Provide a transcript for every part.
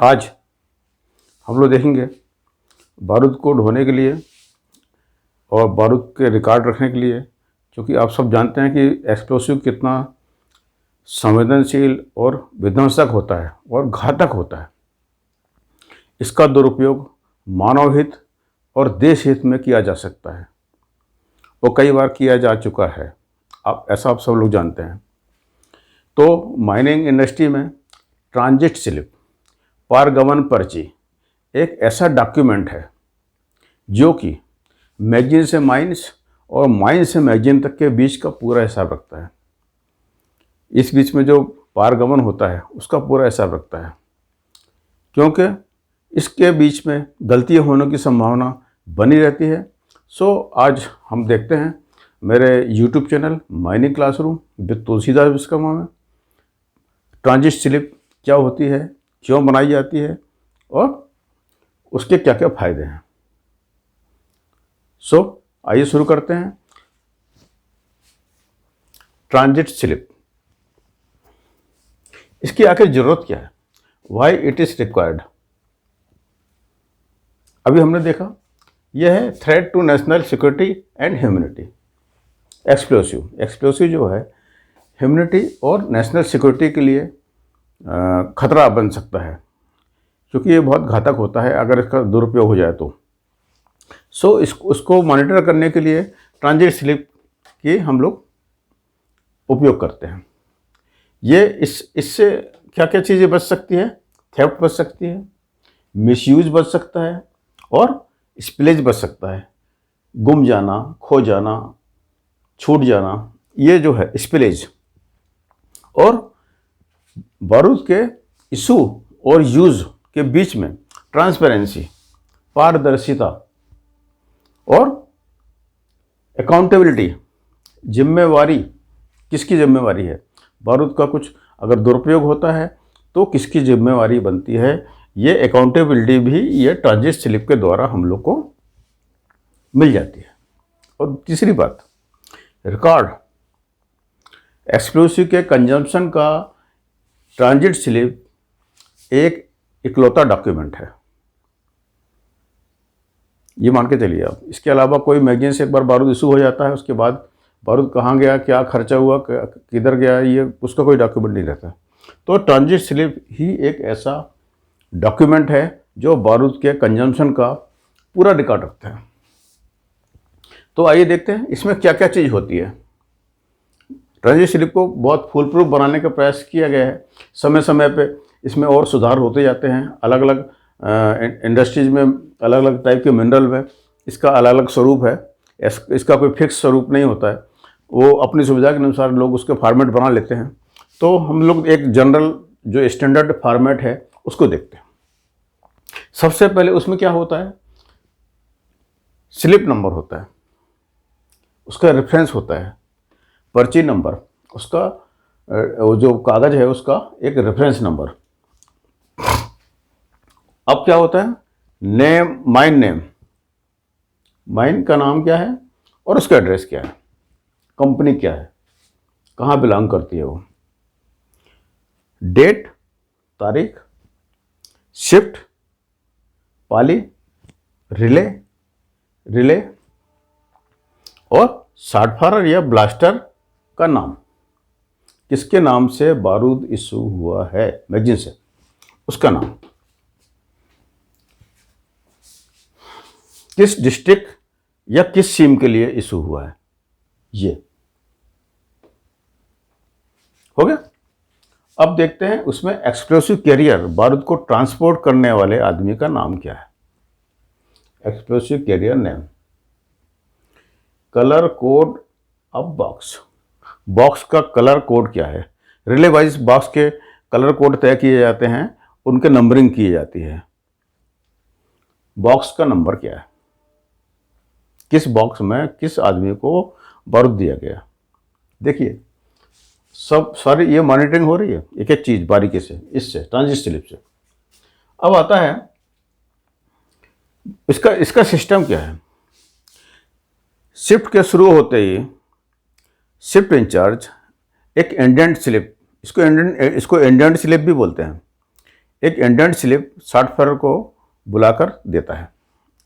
आज हम लोग देखेंगे बारूद को ढोने के लिए और बारूद के रिकॉर्ड रखने के लिए, क्योंकि आप सब जानते हैं कि एक्सप्लोसिव कितना संवेदनशील और विध्वंसक होता है और घातक होता है। इसका दुरुपयोग मानव हित और देश हित में किया जा सकता है और कई बार किया जा चुका है। आप सब लोग जानते हैं। तो माइनिंग इंडस्ट्री में ट्रांजिट स्लिप, पारगमन पर्ची, एक ऐसा डॉक्यूमेंट है जो कि मैगजीन से माइंस और माइन से मैगजीन तक के बीच का पूरा हिसाब रखता है। इस बीच में जो पारगमन होता है उसका पूरा हिसाब रखता है, क्योंकि इसके बीच में गलतियां होने की संभावना बनी रहती है। सो आज हम देखते हैं मेरे YouTube channel mining classroom with Tulsidas Vishwakarma में ट्रांजिट स्लिप क्या होती है, क्यों बनाई जाती है और उसके क्या क्या फायदे हैं। सो आइए शुरू करते हैं। ट्रांजिट स्लिप, इसकी आखिर जरूरत क्या है, वाई इट इज रिक्वायर्ड। अभी हमने देखा यह है threat to national security and humanity. Explosive जो है ह्यूमैनिटी और नेशनल सिक्योरिटी के लिए खतरा बन सकता है, क्योंकि ये बहुत घातक होता है अगर इसका दुरुपयोग हो जाए तो। उसको मॉनिटर करने के लिए ट्रांजिट स्लिप की हम लोग उपयोग करते हैं। ये इससे क्या क्या चीज़ें बच सकती है, थेफ्ट बच सकती है, मिसयूज बच सकता है और स्पिलेज बच सकता है। गुम जाना, खो जाना, छूट जाना, ये जो है स्पिलेज। और बारूद के इशू और यूज के बीच में ट्रांसपेरेंसी, पारदर्शिता और अकाउंटेबिलिटी, जिम्मेवारी, किसकी जिम्मेवारी है। बारूद का कुछ अगर दुरुपयोग होता है तो किसकी जिम्मेवारी बनती है, ये अकाउंटेबिलिटी भी ये ट्रांजिट स्लिप के द्वारा हम लोग को मिल जाती है। और तीसरी बात, रिकॉर्ड। एक्सप्लोसिव के कंजम्पशन का ट्रांजिट स्लिप एक इकलौता डॉक्यूमेंट है, ये मान के चलिए आप। इसके अलावा कोई मैगजीन से एक बार बारूद इशू हो जाता है, उसके बाद बारूद कहाँ गया, क्या खर्चा हुआ, किधर गया, ये उसका कोई डॉक्यूमेंट नहीं रहता। तो ट्रांजिट स्लिप ही एक ऐसा डॉक्यूमेंट है जो बारूद के कंजम्पशन का पूरा रिकॉर्ड रखता है। तो आइए देखते हैं इसमें क्या क्या चीज़ होती है। ट्रांजिट स्लिप को बहुत फुल प्रूफ बनाने का प्रयास किया गया है। समय समय पे इसमें और सुधार होते जाते हैं। अलग अलग इंडस्ट्रीज में अलग अलग टाइप के मिनरल में इसका अलग अलग स्वरूप है। इसका कोई फिक्स स्वरूप नहीं होता है, वो अपनी सुविधा के अनुसार लोग उसके फॉर्मेट बना लेते हैं। तो हम लोग एक जनरल जो स्टैंडर्ड फॉर्मेट है उसको देखते हैं। सबसे पहले उसमें क्या होता है, स्लिप नंबर होता है, उसका रेफरेंस होता है, पर्ची नंबर, उसका जो कागज है उसका एक रेफरेंस नंबर। अब क्या होता है, नेम, माइन नेम, माइन का नाम क्या है और उसका एड्रेस क्या है, कंपनी क्या है, कहाँ बिलोंग करती है वो, डेट, तारीख, शिफ्ट, पाली, रिले और शॉर्ट फायर या ब्लास्टर का नाम, किसके नाम से बारूद इशू हुआ है मैगजीन से, उसका नाम, किस डिस्ट्रिक्ट या किस सीम के लिए इशू हुआ है, ये हो गया। अब देखते हैं उसमें एक्सप्लोसिव कैरियर, बारूद को ट्रांसपोर्ट करने वाले आदमी का नाम क्या है। Explosive carrier name, colour code of box, box का कलर कोड क्या है। रिले वाइज बॉक्स के कलर कोड तय किए जाते हैं, उनके नंबरिंग की जाती है। बॉक्स का नंबर क्या है, किस बॉक्स में किस आदमी को बारूद दिया गया। देखिए सब सारी ये मॉनिटरिंग हो रही है एक एक चीज बारीकी से, इससे ट्रांजिट स्लिप से। अब आता है इसका सिस्टम क्या है। शिफ्ट के शुरू होते ही शिफ्ट इंचार्ज एक इंडेंट स्लिप, इसको इंडेंट स्लिप भी बोलते हैं, एक इंडेंट स्लिप सॉफ्टवेयर को बुलाकर देता है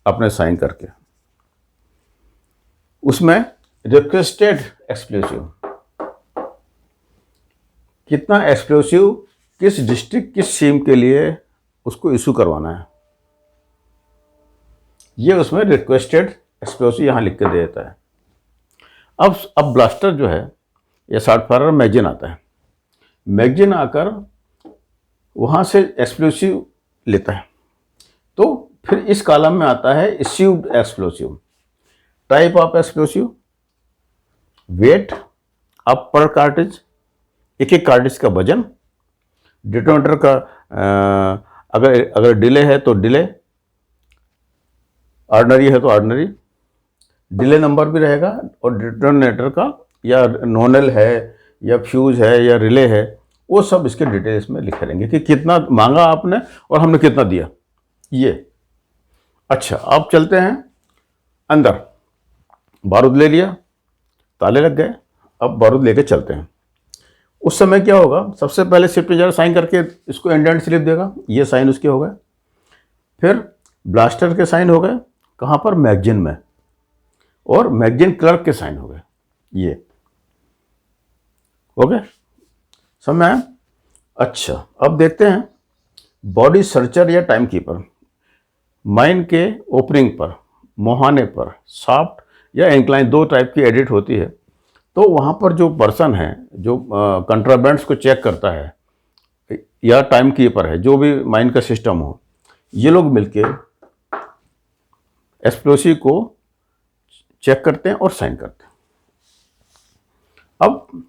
अपने साइन करके। उसमें रिक्वेस्टेड एक्सप्लोसिव, कितना एक्सप्लोसिव किस डिस्ट्रिक्ट किस सीम के लिए उसको इशू करवाना है, ये उसमें रिक्वेस्टेड एक्सप्लोसिव यहाँ लिख के दे देता है। अब ब्लास्टर जो है ये सॉफ्टवेयर मैगजीन आता है, मैगजीन आकर वहाँ से एक्सप्लोसिव लेता है। तो फिर इस कॉलम में आता है issued explosive, type of explosive, weight of पर कार्ट्रिज, एक एक कार्ट्रिज का वजन, डिटोनेटर का अगर डिले है तो डिले, ऑर्डिनरी है तो ऑर्डिनरी, डिले नंबर भी रहेगा, और डिटोनेटर का या नोनल है या फ्यूज है या रिले है, वो सब इसके डिटेल्स में लिखे रहेंगे कि कितना मांगा आपने और हमने कितना दिया ये। अच्छा, अब चलते हैं अंदर। बारूद ले लिया, ताले लग गए, अब बारूद लेके चलते हैं। उस समय क्या होगा, सबसे पहले शिफ्ट इंजीनियर साइन करके इसको इंडेंट स्लिप देगा, ये साइन उसके हो गए। फिर ब्लास्टर के साइन हो गए, कहाँ पर, मैगजीन में, और मैगजीन क्लर्क के साइन हो गए, ये हो गए, समझ आया। अच्छा, अब देखते हैं बॉडी सर्चर या टाइम कीपर। माइन के ओपनिंग पर, मुहाने पर, सॉफ्ट या इंक्लाइन, दो टाइप की एडिट होती है। तो वहाँ पर जो पर्सन है जो कंट्राबेंड्स को चेक करता है या टाइम कीपर है, जो भी माइन का सिस्टम हो, ये लोग मिलके एक्सप्लोसिव को चेक करते हैं और साइन करते हैं। अब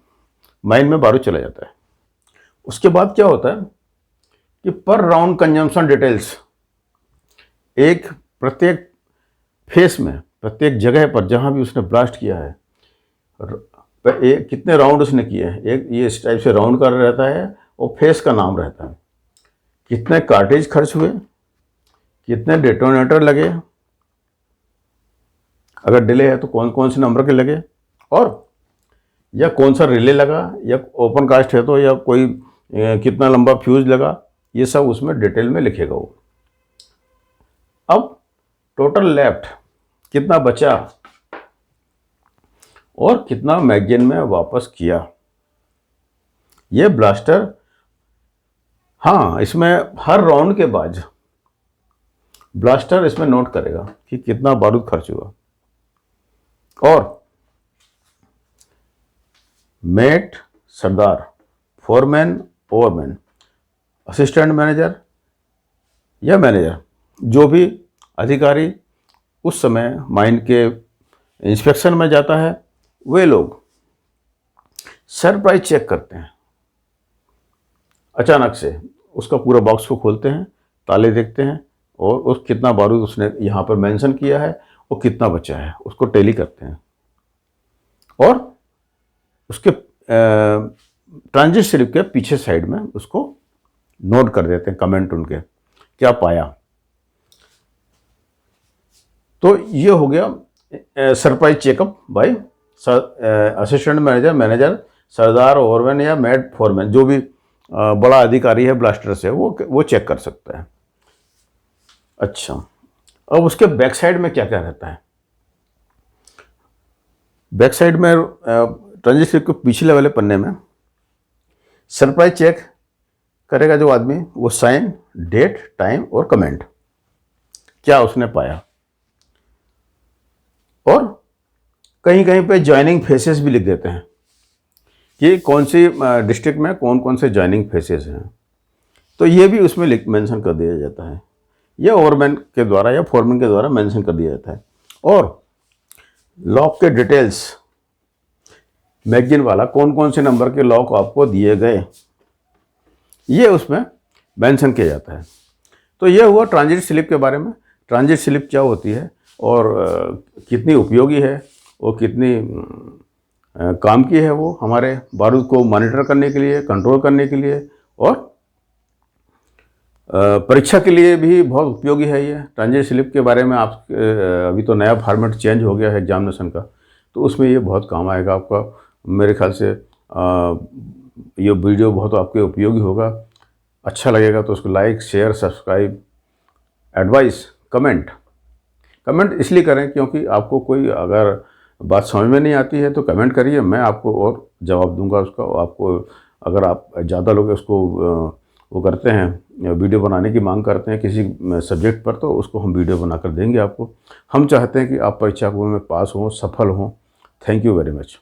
माइन में बारूद चला जाता है। उसके बाद क्या होता है कि पर राउंड कंजम्पशन डिटेल्स, एक प्रत्येक फेस में, प्रत्येक जगह पर जहां भी उसने ब्लास्ट किया है, कितने राउंड उसने किए हैं, एक ये इस टाइप से राउंड कर रहता है और फेस का नाम रहता है, कितने कार्टेज खर्च हुए, कितने डेटोनेटर लगे, अगर डिले है तो कौन कौन से नंबर के लगे, और या कौन सा रिले लगा, या ओपन कास्ट है तो या कोई कितना लंबा फ्यूज लगा, ये सब उसमें डिटेल में लिखेगा वो। अब टोटल लेफ्ट कितना बचा और कितना मैगजीन में वापस किया, ये ब्लास्टर, हाँ, इसमें हर राउंड के बाद ब्लास्टर इसमें नोट करेगा कि कितना बारूद खर्च हुआ। और मेट, सरदार, फोरमैन, ओवरमैन, असिस्टेंट मैनेजर या मैनेजर, जो भी अधिकारी उस समय माइन के इंस्पेक्शन में जाता है, वे लोग सरप्राइज चेक करते हैं। अचानक से उसका पूरा बॉक्स को खोलते हैं, ताले देखते हैं, और उस कितना बारूद उसने यहाँ पर मेंशन किया है और कितना बचा है उसको टैली करते हैं, और उसके ट्रांजिट स्लिप के पीछे साइड में उसको नोट कर देते हैं, कमेंट उनके क्या पाया। तो ये हो गया surprise checkup by assistant manager, manager, सरदार, ओवरमैन या मेट फोरमैन, जो भी बड़ा अधिकारी है ब्लास्टर से, वो चेक कर सकता है। अच्छा, अब उसके बैक साइड में क्या क्या रहता है। बैक साइड में ट्रांजिट स्लिप के पिछले वाले पन्ने में सरप्राइज चेक करेगा जो आदमी, वो साइन, डेट, टाइम और कमेंट, क्या उसने पाया। और कहीं कहीं पे ज्वाइनिंग फेसेस भी लिख देते हैं कि कौन सी डिस्ट्रिक्ट में कौन कौन से ज्वाइनिंग फेसेस हैं, तो ये भी उसमें मेंशन कर दिया जाता है, या ओवरमैन के द्वारा या फोरमैन के द्वारा मेंशन कर दिया जाता है। और लॉक के डिटेल्स, मैगजीन वाला कौन कौन से नंबर के लॉक आपको दिए गए, ये उसमें मेंशन किया जाता है। तो ये हुआ ट्रांजिट स्लिप के बारे में। ट्रांजिट स्लिप क्या होती है और कितनी उपयोगी है और कितनी काम की है, वो हमारे बारूद को मॉनिटर करने के लिए, कंट्रोल करने के लिए, और परीक्षा के लिए भी बहुत उपयोगी है। ये ट्रांजिट स्लिप के बारे में आप अभी तो नया फॉर्मेट चेंज हो गया है एग्जामिनेशन का, तो उसमें ये बहुत काम आएगा आपका। मेरे ख्याल से ये वीडियो बहुत आपके उपयोगी होगा। अच्छा लगेगा तो उसको like, share, subscribe, advice, comment. Comment इसलिए करें क्योंकि आपको कोई अगर बात समझ में नहीं आती है तो कमेंट करिए, मैं आपको और जवाब दूंगा उसका। आपको अगर आप ज़्यादा लोग उसको वो करते हैं, वीडियो बनाने की मांग करते हैं किसी सब्जेक्ट पर, तो उसको हम वीडियो बनाकर देंगे आपको। हम चाहते हैं कि आप परीक्षा में पास हों, सफल हों। Thank you very much.